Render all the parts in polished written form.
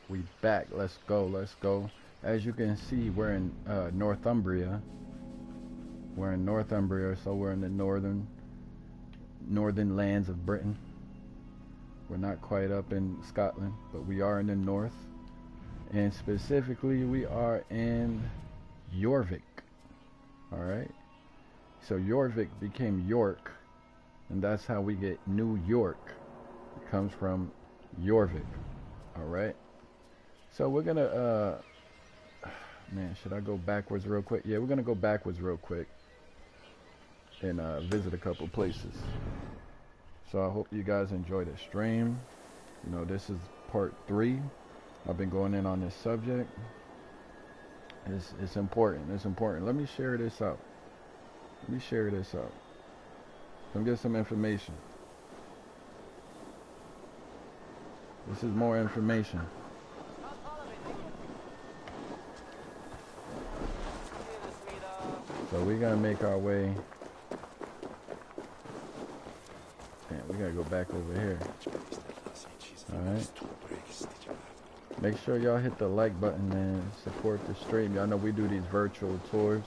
We back. Let's go. Let's go. As you can see, we're in Northumbria. We're in Northumbria, so we're in the northern lands of Britain. We're not quite up in Scotland, but we are in the north. And specifically, we are in Jorvik. All right. So Jorvik became York, and that's how we get New York. It comes from Jorvik. All right. So we're gonna, man, should I go backwards real quick? Yeah, we're gonna go backwards real quick and visit a couple places. So I hope you guys enjoy the stream. You know, this is part 3. I've been going in on this subject. It's important. It's important. Let me share this out. Let me share this out. Let me get some information. This is more information. So we're gonna make our way. Man, we gotta go back over here. Alright. Make sure y'all hit the like button and support the stream. Y'all know we do these virtual tours.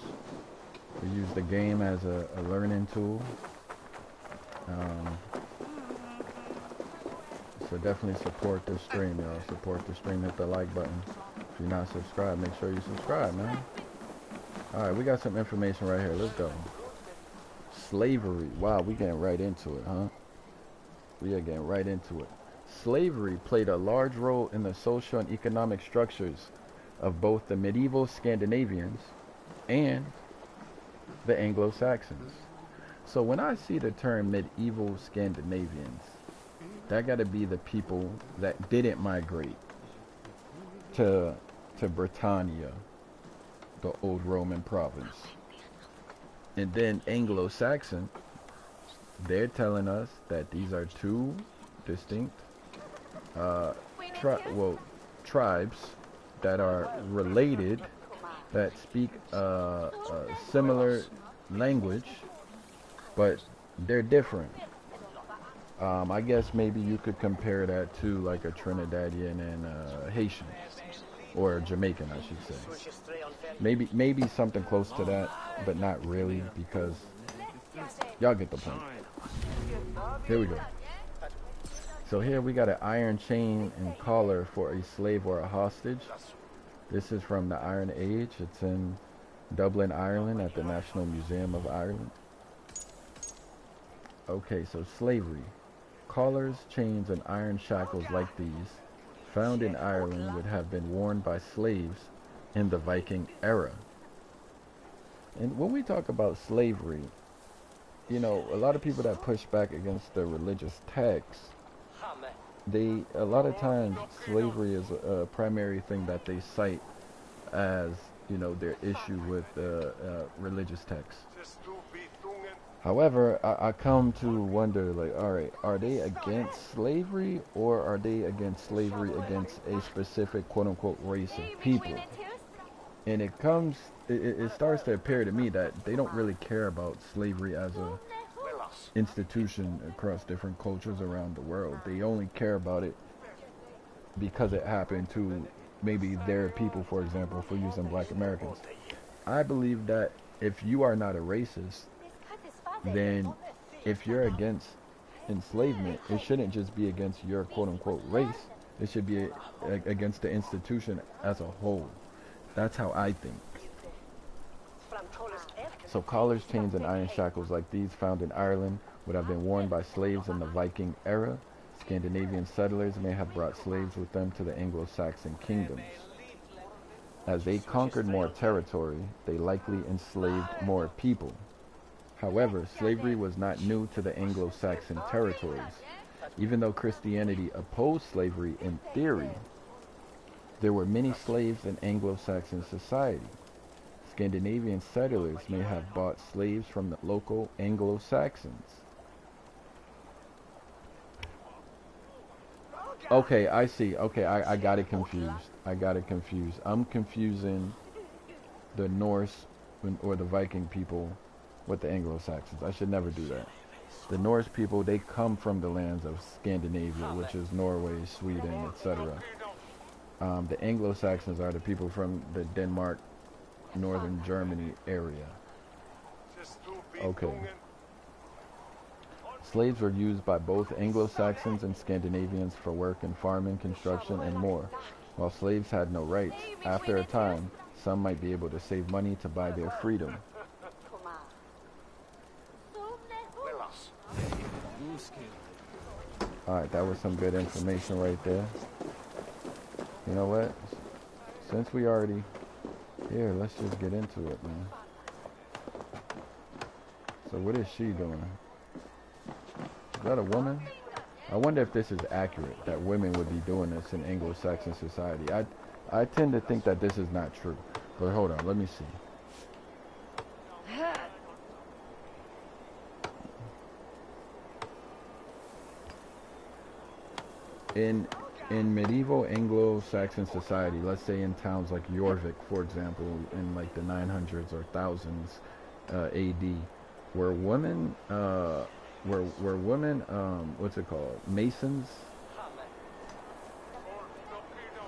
We use the game as a learning tool. So definitely support the stream, y'all. Support the stream, hit the like button. If you're not subscribed, make sure you subscribe, man. Alright, we got some information right here. Let's go. Slavery. Wow, we getting right into it, huh? We are getting right into it. Slavery played a large role in the social and economic structures of both the medieval Scandinavians and the Anglo-Saxons. So when I see the term medieval Scandinavians, that got to be the people that didn't migrate to Britannia, the old Roman province. And then Anglo-Saxon, they're telling us that these are two distinct tribes that are related, that speak a similar language, but they're different. I guess maybe you could compare that to like a Trinidadian and Haitian, or Jamaican, I should say. Maybe something close to that, but not really, because y'all get the point. Here we go. So here we got an iron chain and collar for a slave or a hostage. This is from the Iron Age. It's in Dublin, Ireland, at the National Museum of Ireland. Okay, so slavery. Collars, chains, and iron shackles like these, found in Ireland, would have been worn by slaves in the Viking era. And when we talk about slavery, you know, a lot of people that push back against the religious texts, a lot of times slavery is a primary thing that they cite as, you know, their issue with religious texts. However, I come to wonder, like, all right, are they against slavery, or are they against slavery against a specific quote-unquote race of people? And it starts to appear to me that they don't really care about slavery as a institution across different cultures around the world. They only care about it because it happened to maybe their people, for example, if we're using Black Americans. I believe that if you are not a racist, then if you're against enslavement, it shouldn't just be against your quote-unquote race. It should be against the institution as a whole. That's how I think. So collars, chains, and iron shackles like these found in Ireland would have been worn by slaves in the Viking era. Scandinavian settlers may have brought slaves with them to the Anglo-Saxon kingdoms. As they conquered more territory, they likely enslaved more people. However, slavery was not new to the Anglo-Saxon territories. Even though Christianity opposed slavery in theory, there were many slaves in Anglo-Saxon society. Scandinavian settlers may have bought slaves from the local Anglo-Saxons. Okay, I see. Okay, I got it confused. I'm confusing the Norse or the Viking people with the Anglo-Saxons. I should never do that. The Norse people, they come from the lands of Scandinavia, which is Norway, Sweden, etc. The Anglo-Saxons are the people from the Denmark, northern Germany area. Okay. Slaves were used by both Anglo-Saxons and Scandinavians for work in farming, construction, and more. While slaves had no rights, after a time, some might be able to save money to buy their freedom. Alright, that was some good information right there. You know what? Since we already here, let's just get into it, man. So what is she doing? Is that a woman? I wonder if this is accurate, that women would be doing this in Anglo-Saxon society. I tend to think that this is not true. But hold on, let me see. In medieval Anglo-Saxon society, let's say in towns like Jorvik, for example, in like the 900s or thousands AD, were women what's it called, masons?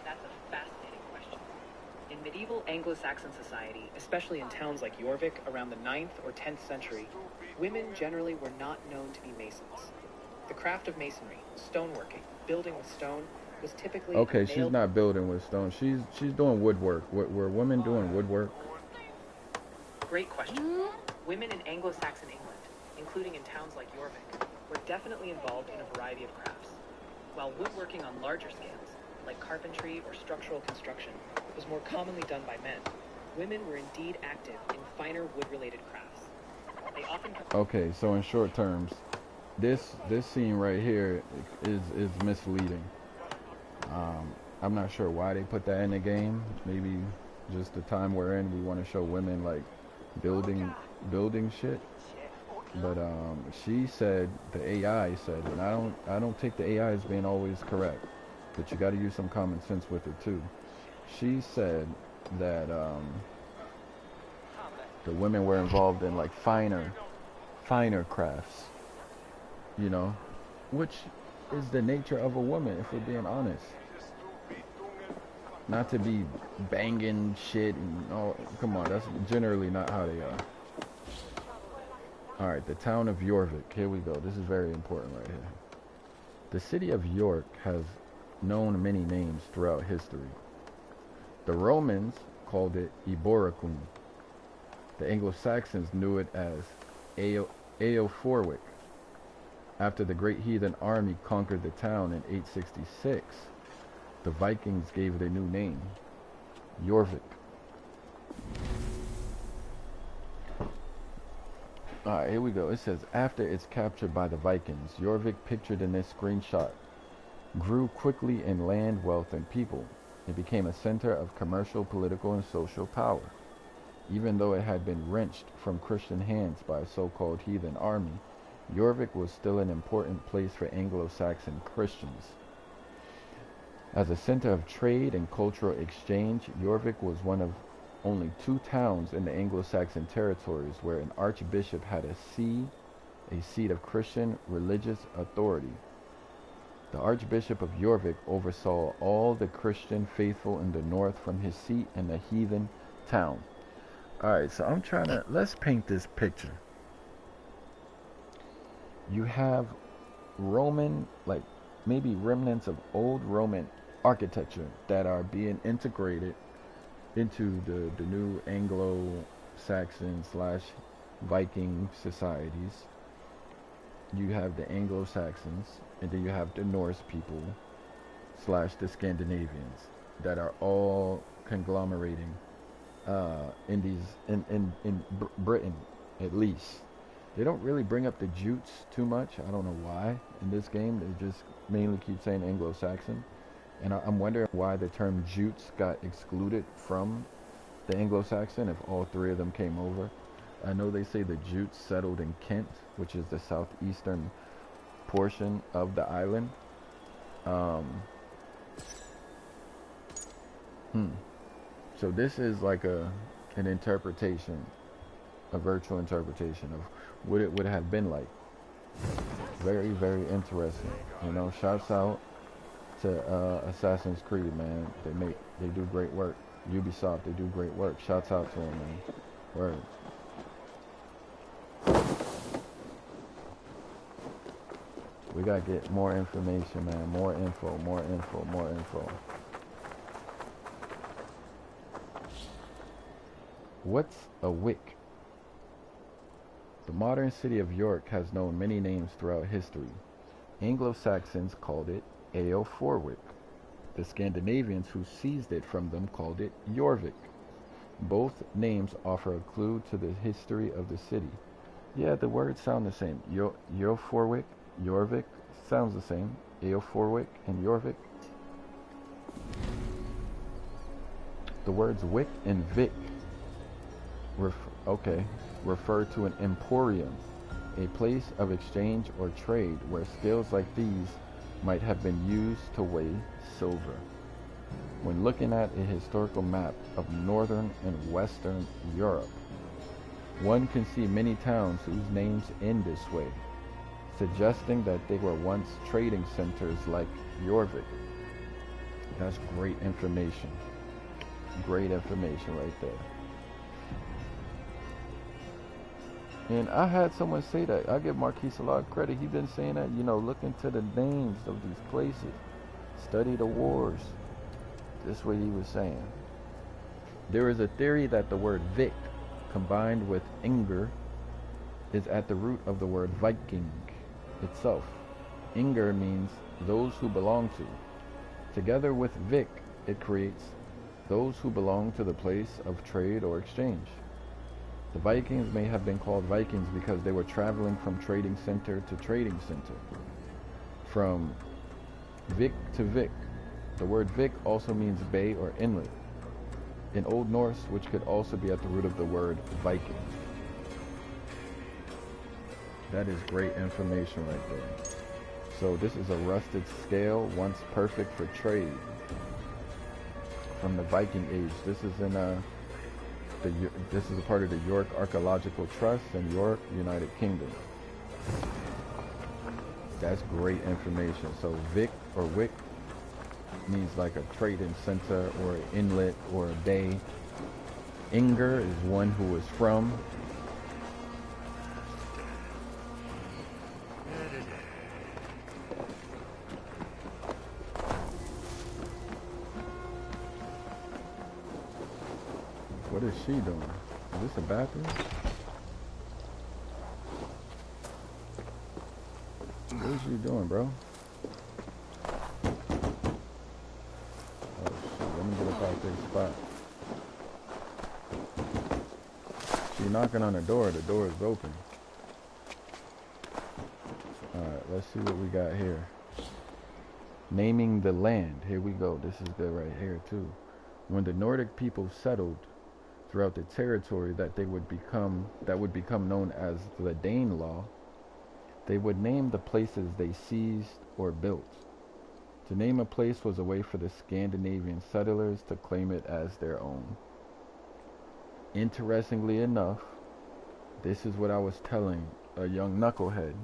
That's a fascinating question. In medieval Anglo-Saxon society, especially in towns like Jorvik around the 9th or 10th century, women generally were not known to be masons. The craft of masonry, stoneworking, building with stone, was typically okay. She's not building with stone. She's doing woodwork. Were women doing woodwork? Great question. Women in Anglo-Saxon England, including in towns like Jorvik, were definitely involved in a variety of crafts. While woodworking on larger scales, like carpentry or structural construction, was more commonly done by men, women were indeed active in finer wood-related crafts. They often okay, so in short terms, this scene right here is misleading. I'm not sure why they put that in the game. Maybe just the time we're in, we want to show women like building shit. But she said, the AI said, and I don't take the AI as being always correct, but you got to use some common sense with it too. She said that the women were involved in like finer crafts, you know, which is the nature of a woman, if we're being honest. Not to be banging shit and oh, come on, that's generally not how they are. Alright, the town of Jorvik. Here we go. This is very important right here. The city of York has known many names throughout history. The Romans called it Eboracum. The Anglo-Saxons knew it as Eoforwic. After the great heathen army conquered the town in 866, the Vikings gave it a new name, Jorvik. Alright, here we go. It says, after its capture by the Vikings, Jorvik, pictured in this screenshot, grew quickly in land, wealth, and people. It became a center of commercial, political, and social power. Even though it had been wrenched from Christian hands by a so-called heathen army, Jorvik was still an important place for Anglo-Saxon Christians. As a center of trade and cultural exchange, Jorvik was one of only 2 towns in the Anglo-Saxon territories where an archbishop had a seat of Christian religious authority. The Archbishop of Jorvik oversaw all the Christian faithful in the north from his seat in the heathen town. Alright, so let's paint this picture. You have Roman, like maybe remnants of old Roman architecture that are being integrated into the new Anglo-Saxon / Viking societies. You have the Anglo-Saxons, and then you have the Norse people / the Scandinavians that are all conglomerating in Britain, at least. They don't really bring up the Jutes too much. I don't know why in this game. They just mainly keep saying Anglo-Saxon. And I'm wondering why the term Jutes got excluded from the Anglo-Saxon if all 3 of them came over. I know they say the Jutes settled in Kent, which is the southeastern portion of the island. So this is like an interpretation, a virtual interpretation of what it would have been like. Very, very interesting. You know, shouts out to Assassin's Creed, man. They do great work. Ubisoft, they do great work. Shouts out to them, man. Word. We gotta get more information, man. More info, more info, more info. What's a wick? The modern city of York has known many names throughout history. Anglo-Saxons called it Eoforwick. The Scandinavians who seized it from them called it Jorvik. Both names offer a clue to the history of the city. Yeah, the words sound the same. Eoforwick, Jorvik sounds the same. Eoforwick and Jorvik. The words wick and vic refer to an emporium, a place of exchange or trade where scales like these might have been used to weigh silver. When looking at a historical map of northern and western Europe, one can see many towns whose names end this way, suggesting that they were once trading centers like Jorvik. That's great information. Great information right there. And I had someone say that. I give Marquise a lot of credit. He's been saying that, look into the names of these places. Study the wars. That's what he was saying. There is a theory that the word Vic, combined with Inger, is at the root of the word Viking itself. Inger means those who belong to. Together with Vic, it creates those who belong to the place of trade or exchange. The Vikings may have been called Vikings because they were traveling from trading center to trading center. From Vic to Vic. The word Vic also means bay or inlet in Old Norse, which could also be at the root of the word Viking. That is great information right there. So this is a rusted scale, once perfect for trade, from the Viking age. This is in this is a part of the York Archaeological Trust in York, United Kingdom. That's great information. So Vic or Wick means like a trading center or an inlet or a bay. Inger is one who is from. What is she doing? Is this a bathroom? What is she doing, bro? Oh shit, let me get up out this spot. She's knocking on the door is open. Alright, let's see what we got here. Naming the land. Here we go. This is good right here too. When the Nordic people settled throughout the territory that would become known as the Danelaw, they would name the places they seized or built. To name a place was a way for the Scandinavian settlers to claim it as their own. Interestingly enough, this is what I was telling a young knucklehead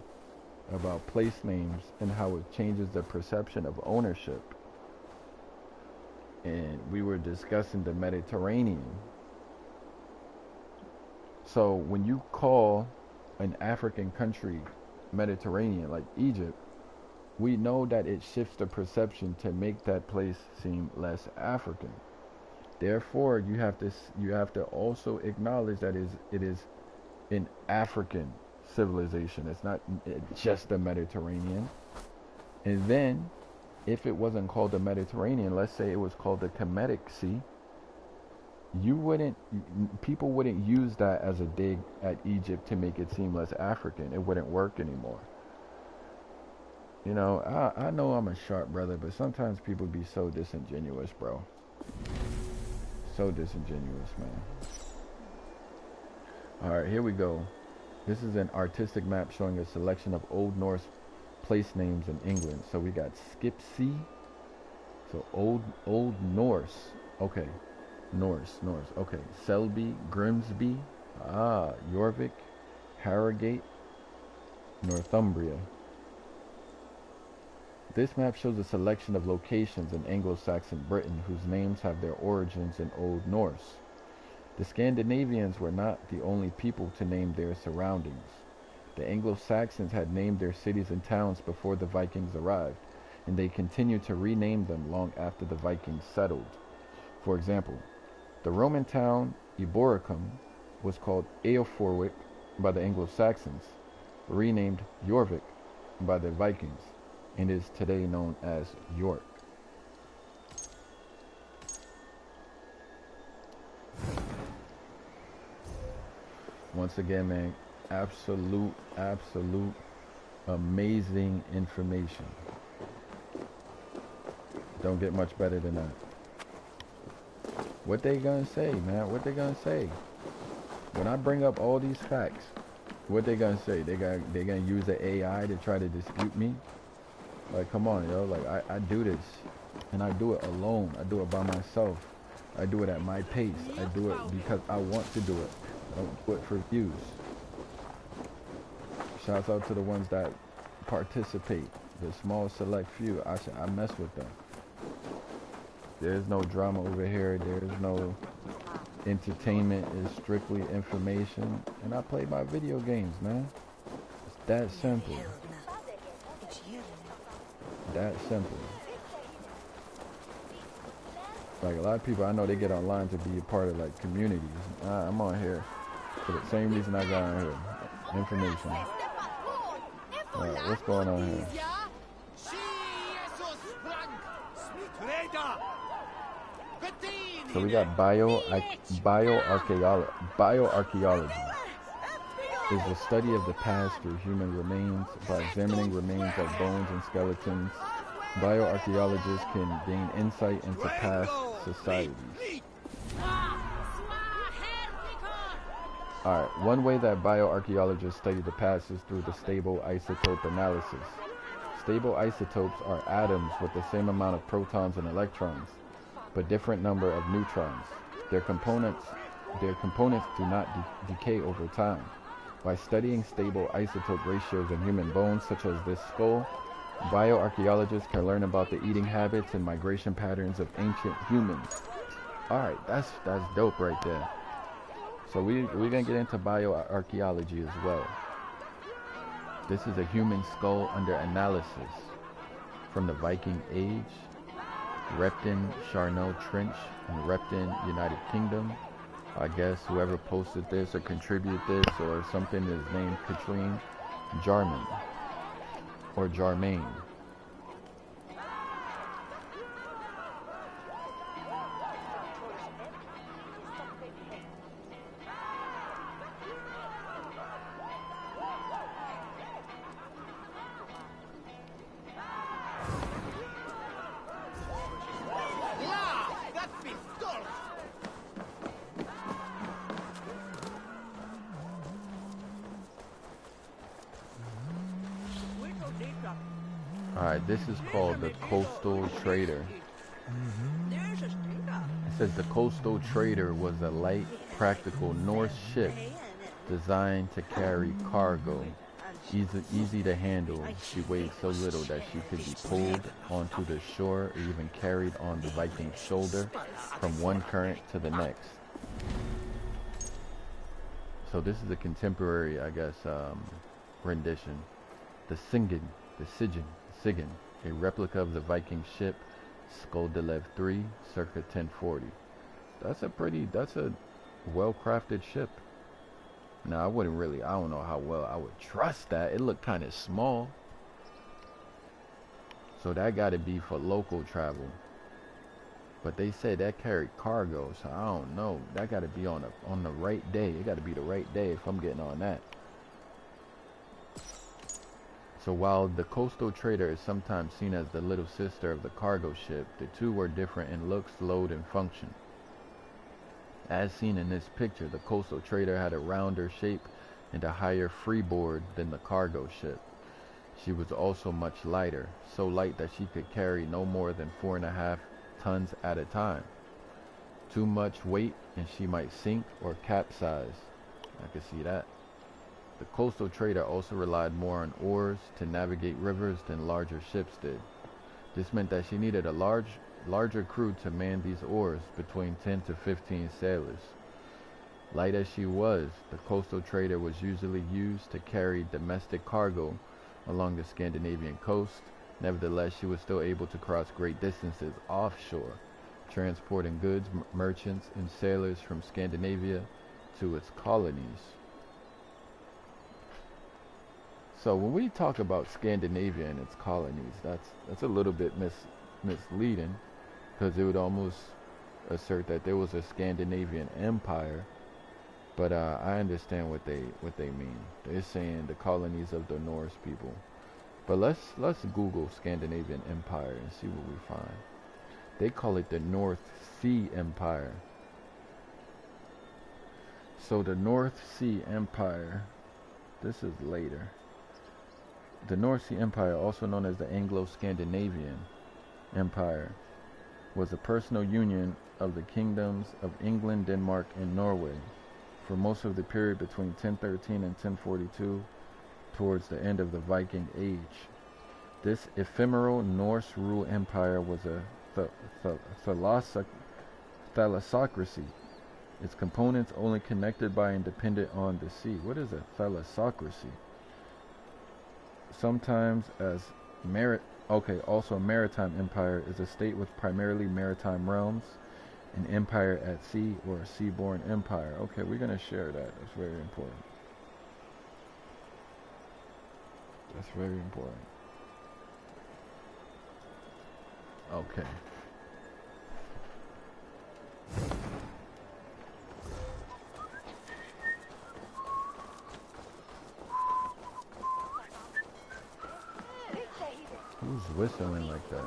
about place names and how it changes the perception of ownership. And we were discussing the Mediterranean. So when you call an African country Mediterranean, like Egypt, we know that it shifts the perception to make that place seem less African. Therefore, you have to also acknowledge that it is an African civilization. It's not just the Mediterranean. And then, if it wasn't called the Mediterranean, let's say it was called the Kemetic Sea, people wouldn't use that as a dig at Egypt to make it seem less African. It wouldn't work anymore. I know I'm a sharp brother, but sometimes people be so disingenuous, bro. So disingenuous, man. Alright, here we go. This is an artistic map showing a selection of Old Norse place names in England. So we got Skipsea. So Old Norse. Okay. Norse. Okay. Selby, Grimsby, Jorvik, Harrogate, Northumbria. This map shows a selection of locations in Anglo-Saxon Britain whose names have their origins in Old Norse. The Scandinavians were not the only people to name their surroundings. The Anglo-Saxons had named their cities and towns before the Vikings arrived, and they continued to rename them long after the Vikings settled. For example, the Roman town Eboracum was called Eoforwic by the Anglo-Saxons, renamed Jorvik by the Vikings, and is today known as York. Once again, man, absolute amazing information. Don't get much better than that. What they gonna say, man? What they gonna say? When I bring up all these facts, what they gonna say? They gonna use the AI to try to dispute me? Like, come on, yo. Like, I do this, and I do it alone. I do it by myself. I do it at my pace. I do it because I want to do it. I don't do it for views. Shouts out to the ones that participate. The small select few. I mess with them. There's no drama over here. There's no entertainment. It's strictly information. And I play my video games, man. It's that simple. That simple. Like, a lot of people I know, they get online to be a part of like communities. I'm on here for the same reason I got on here. Information. Alright, what's going on here? So we got bioarchaeology. Bioarchaeology is the study of the past through human remains by examining remains like bones and skeletons. Bioarchaeologists can gain insight into past societies. Alright, one way that bioarchaeologists study the past is through the stable isotope analysis. Stable isotopes are atoms with the same amount of protons and electrons, but different number of neutrons. Their components do not decay over time. By studying stable isotope ratios in human bones, such as this skull, bioarchaeologists can learn about the eating habits and migration patterns of ancient humans. Alright, that's dope right there. So we're gonna get into bioarchaeology as well. This is a human skull under analysis from the Viking Age, Repton Charnow Trench in Repton, United Kingdom. I guess whoever posted this or contributed this or something is named Katrine Jarman or Jarmaine. Alright, this is called the Coastal Trader. It says the Coastal Trader was a light, practical Norse ship designed to carry cargo. Easy to handle, she weighed so little that she could be pulled onto the shore or even carried on the Viking's shoulder from one current to the next. So this is a contemporary, I guess, rendition. The Sigyn, a replica of the Viking ship Skoldilev III, circa 1040. That's a well-crafted ship. Now, I don't know how well I would trust that. It looked kind of small. So that got to be for local travel. But they said that carried cargo, so I don't know. That got to be on the right day. It got to be the right day if I'm getting on that. So while the Coastal Trader is sometimes seen as the little sister of the cargo ship, the two were different in looks, load, and function. As seen in this picture, the Coastal Trader had a rounder shape and a higher freeboard than the cargo ship. She was also much lighter, so light that she could carry no more than 4.5 tons at a time. Too much weight and she might sink or capsize. I could see that. The Coastal Trader also relied more on oars to navigate rivers than larger ships did. This meant that she needed a larger crew to man these oars, between 10 to 15 sailors. Light as she was, the coastal trader was usually used to carry domestic cargo along the Scandinavian coast. Nevertheless, she was still able to cross great distances offshore, transporting goods, merchants, and sailors from Scandinavia to its colonies. So when we talk about Scandinavia and its colonies, that's a little bit misleading, because it would almost assert that there was a Scandinavian empire. But I understand what they mean. They're saying the colonies of the Norse people. But let's Google Scandinavian Empire and see what we find. They call it the North Sea Empire. So the North Sea Empire, this is later. The North Sea Empire, also known as the Anglo-Scandinavian Empire, was a personal union of the kingdoms of England, Denmark, and Norway for most of the period between 1013 and 1042, towards the end of the Viking Age. This ephemeral Norse rule empire was a thalassocracy, its components only connected by and dependent on the sea. What is a thalassocracy? Sometimes as also a maritime empire is a state with primarily maritime realms, an empire at sea, or a seaborne empire. Okay, we're going to share that. That's very important. That's very important. Okay. Who's whistling like that?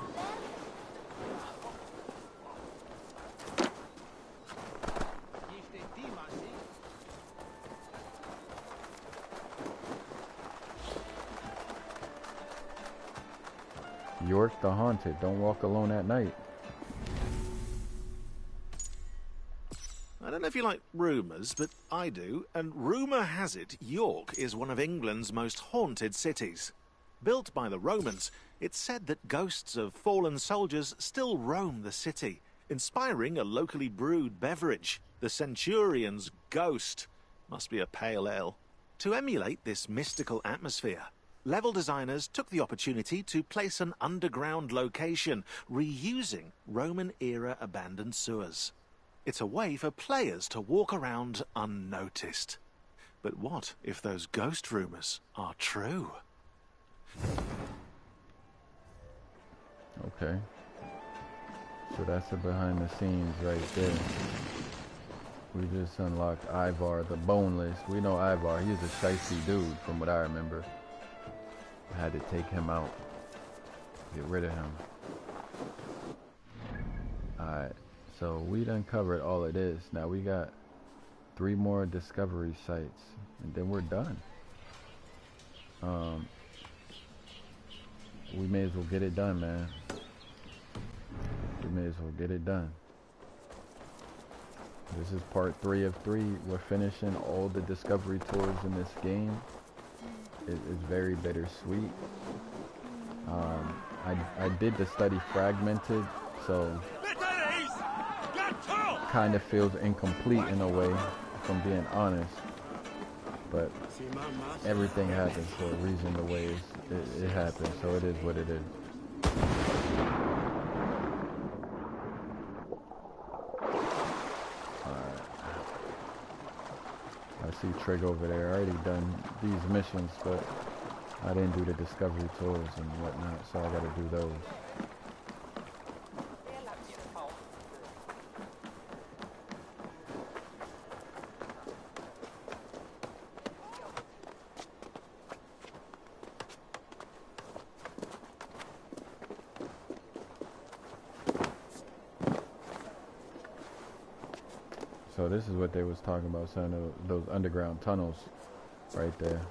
York the Haunted. Don't walk alone at night. I don't know if you like rumours, but I do, and rumour has it York is one of England's most haunted cities. Built by the Romans, it's said that ghosts of fallen soldiers still roam the city, inspiring a locally brewed beverage, the Centurion's Ghost. Must be a pale ale. To emulate this mystical atmosphere, level designers took the opportunity to place an underground location, reusing Roman-era abandoned sewers. It's a way for players to walk around unnoticed. But what if those ghost rumours are true? Okay. So that's the behind the scenes right there. We just unlocked Ivar the Boneless. We know Ivar, he's a shicey dude from what I remember. I had to take him out. Get rid of him. Alright. So we done covered all of this. Now we got 3 more discovery sites, and then we're done. We may as well get it done, man. We may as well get it done. This is part 3 of 3. We're finishing all the discovery tours in this game. It is very bittersweet. I did the study fragmented, so kind of feels incomplete in a way, if I'm being honest. But everything happens for a reason the way it happens, so it is what it is. Alright. I see Trig over there. I already done these missions, but I didn't do the discovery tours and whatnot, so I gotta do those. So this is what they was talking about, some of those underground tunnels right there.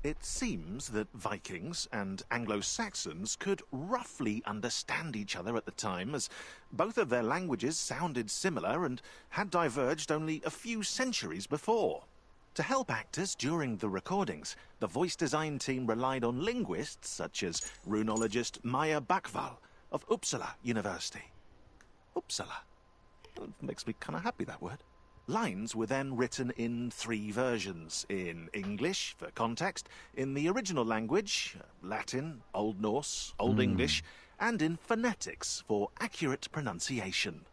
It seems that Vikings and Anglo-Saxons could roughly understand each other at the time, as both of their languages sounded similar and had diverged only a few centuries before. To help actors during the recordings, the voice design team relied on linguists such as runologist Maya Bakval of Uppsala University. Uppsala. It makes me kind of happy, that word. Lines were then written in 3 versions: in English, for context, in the original language, Latin, Old Norse, Old English, and in phonetics for accurate pronunciation.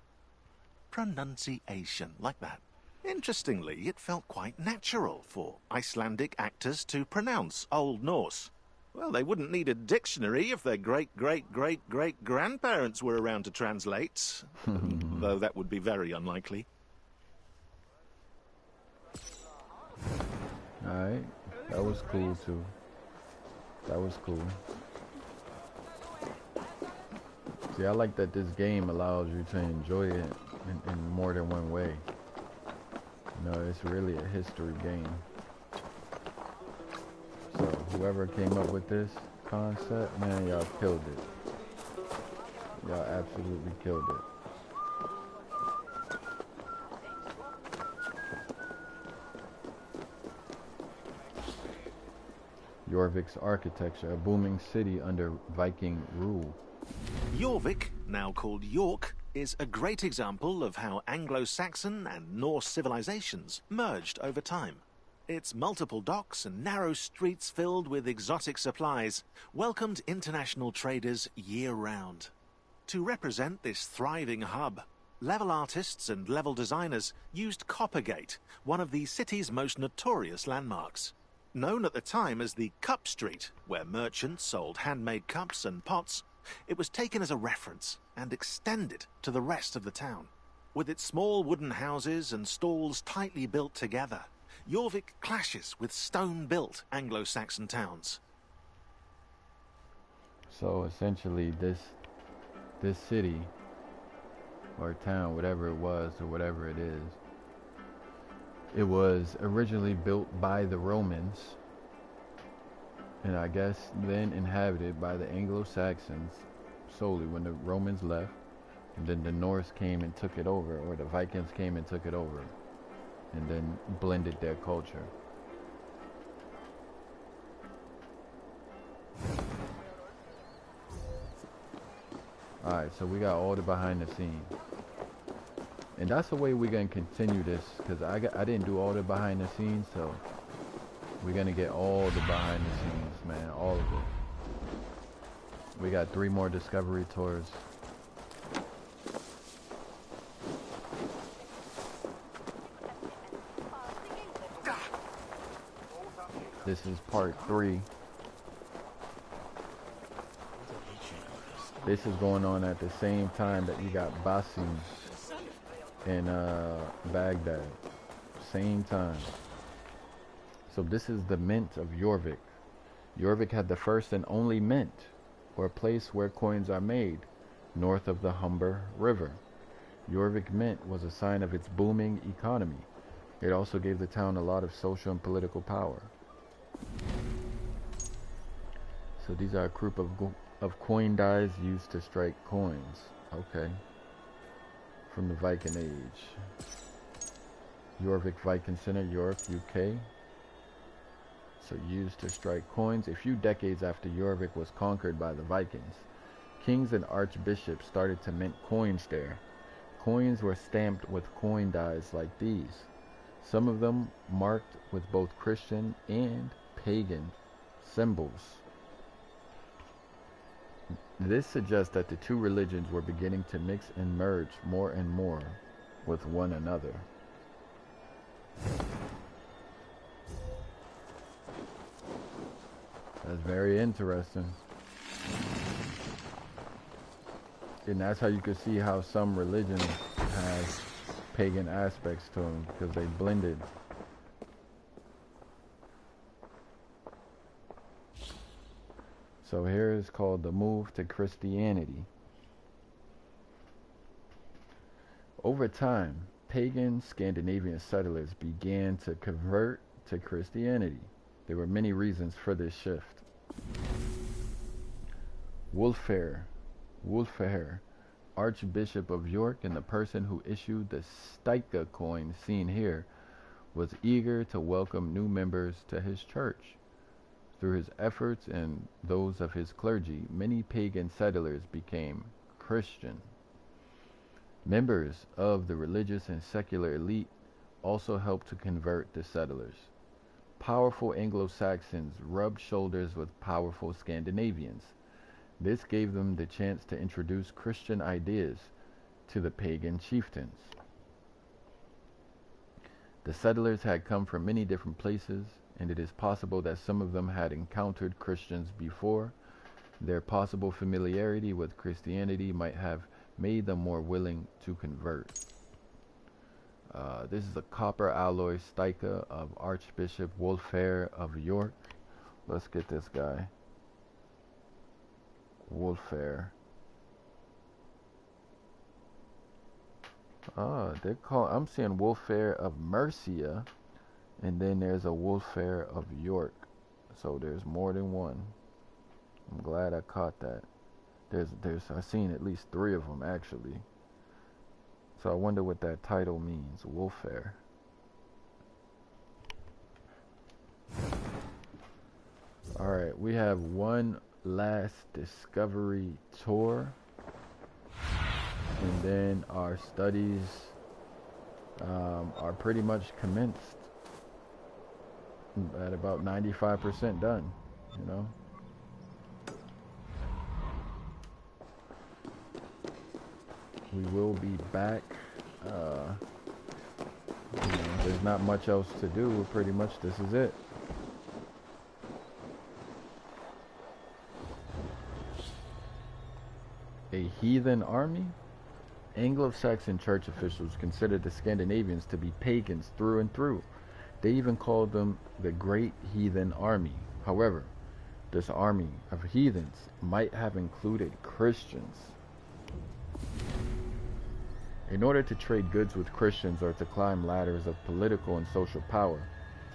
Pronunciation, like that. Interestingly, it felt quite natural for Icelandic actors to pronounce Old Norse. Well, they wouldn't need a dictionary if their great-great-great-great-grandparents were around to translate, though that would be very unlikely. Alright, that was cool too. That was cool. See, I like that this game allows you to enjoy it in more than one way. You know, it's really a history game. So, whoever came up with this concept, man, y'all killed it. Y'all absolutely killed it. Jorvik's architecture, a booming city under Viking rule. Jorvik, now called York, is a great example of how Anglo-Saxon and Norse civilizations merged over time. Its multiple docks and narrow streets filled with exotic supplies welcomed international traders year-round. To represent this thriving hub, level artists and level designers used Coppergate, one of the city's most notorious landmarks. Known at the time as the Cup Street, where merchants sold handmade cups and pots, it was taken as a reference and extended to the rest of the town. With its small wooden houses and stalls tightly built together, Jorvik clashes with stone-built Anglo-Saxon towns. So essentially this city or town, whatever it was or whatever it is, it was originally built by the Romans, and I guess then inhabited by the Anglo-Saxons solely when the Romans left, and then the Norse came and took it over, or the Vikings came and took it over, and then blended their culture. Alright, so we got all the behind the scenes. And that's the way we're going to continue this, because I didn't do all the behind the scenes, so we're going to get all the behind the scenes, man, all of it. We got 3 more discovery tours. This is part 3. This is going on at the same time that you got Basim in Baghdad. Same time. So this is the mint of Jorvik. Jorvik had the first and only mint, or place where coins are made, north of the Humber River. Jorvik Mint was a sign of its booming economy. It also gave the town a lot of social and political power. So these are a group of coin dies used to strike coins. Okay. From the Viking Age. Jorvik Viking Center, York, UK. So used to strike coins. A few decades after Jorvik was conquered by the Vikings, kings and archbishops started to mint coins there. Coins were stamped with coin dies like these, some of them marked with both Christian and pagan symbols. This suggests that the two religions were beginning to mix and merge more and more with one another. That's very interesting. And that's how you can see how some religions have pagan aspects to them, because they blended. So here is called the move to Christianity. Over time, pagan Scandinavian settlers began to convert to Christianity. There were many reasons for this shift. Wulfhere, Archbishop of York and the person who issued the Styka coin seen here, was eager to welcome new members to his church. Through his efforts and those of his clergy, many pagan settlers became Christian. Members of the religious and secular elite also helped to convert the settlers. Powerful Anglo-Saxons rubbed shoulders with powerful Scandinavians. This gave them the chance to introduce Christian ideas to the pagan chieftains. The settlers had come from many different places, and it is possible that some of them had encountered Christians before. Their possible familiarity with Christianity might have made them more willing to convert. This is a copper alloy Styka of Archbishop Wulfhere of York. Let's get this guy. Wulfhere. I'm seeing Wulfhere of Mercia, and then there's a Wulfhere of York. So there's more than one. I'm glad I caught that. I've seen at least 3 of them actually. So I wonder what that title means, Wulfhere. Alright, we have one last discovery tour. And then our studies are pretty much commenced. At about 95% done, you know. We will be back. There's not much else to do. Pretty much this is it. A heathen army? Anglo-Saxon church officials considered the Scandinavians to be pagans through and through. They even called them the Great Heathen Army. However, this army of heathens might have included Christians. In order to trade goods with Christians or to climb ladders of political and social power,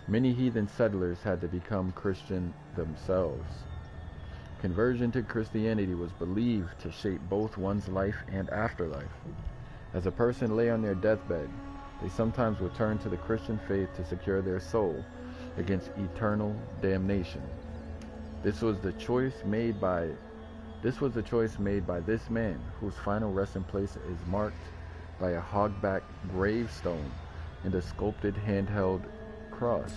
many heathen settlers had to become Christian themselves. Conversion to Christianity was believed to shape both one's life and afterlife. As a person lay on their deathbed, they sometimes would turn to the Christian faith to secure their soul against eternal damnation. This was the choice made by this man, whose final resting place is marked by a hogback gravestone and a sculpted handheld cross.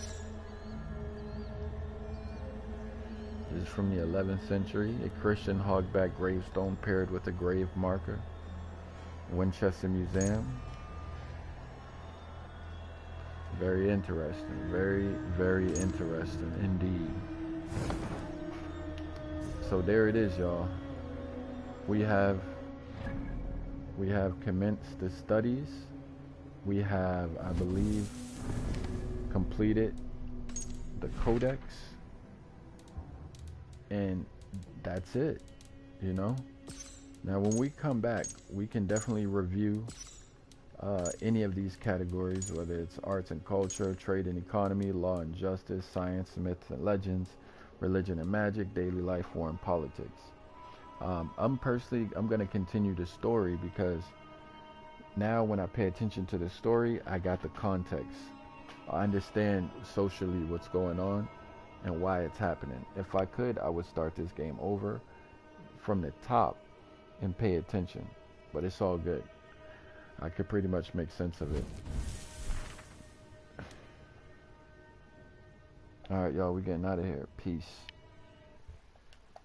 This is from the 11th century, a Christian hogback gravestone paired with a grave marker. Winchester Museum. Very interesting. Very, very interesting indeed. So there it is, y'all. We have commenced the studies. We have, I believe, completed the codex. And that's it, you know. Now when we come back, we can definitely review any of these categories, whether it's arts and culture, trade and economy, law and justice, science, myths and legends, religion and magic, daily life, war and politics. I'm going to continue the story because now when I pay attention to the story, I got the context. I understand socially what's going on and why it's happening. If I could, I would start this game over from the top and pay attention, but it's all good. I could pretty much make sense of it. Alright, y'all, we're getting out of here. Peace.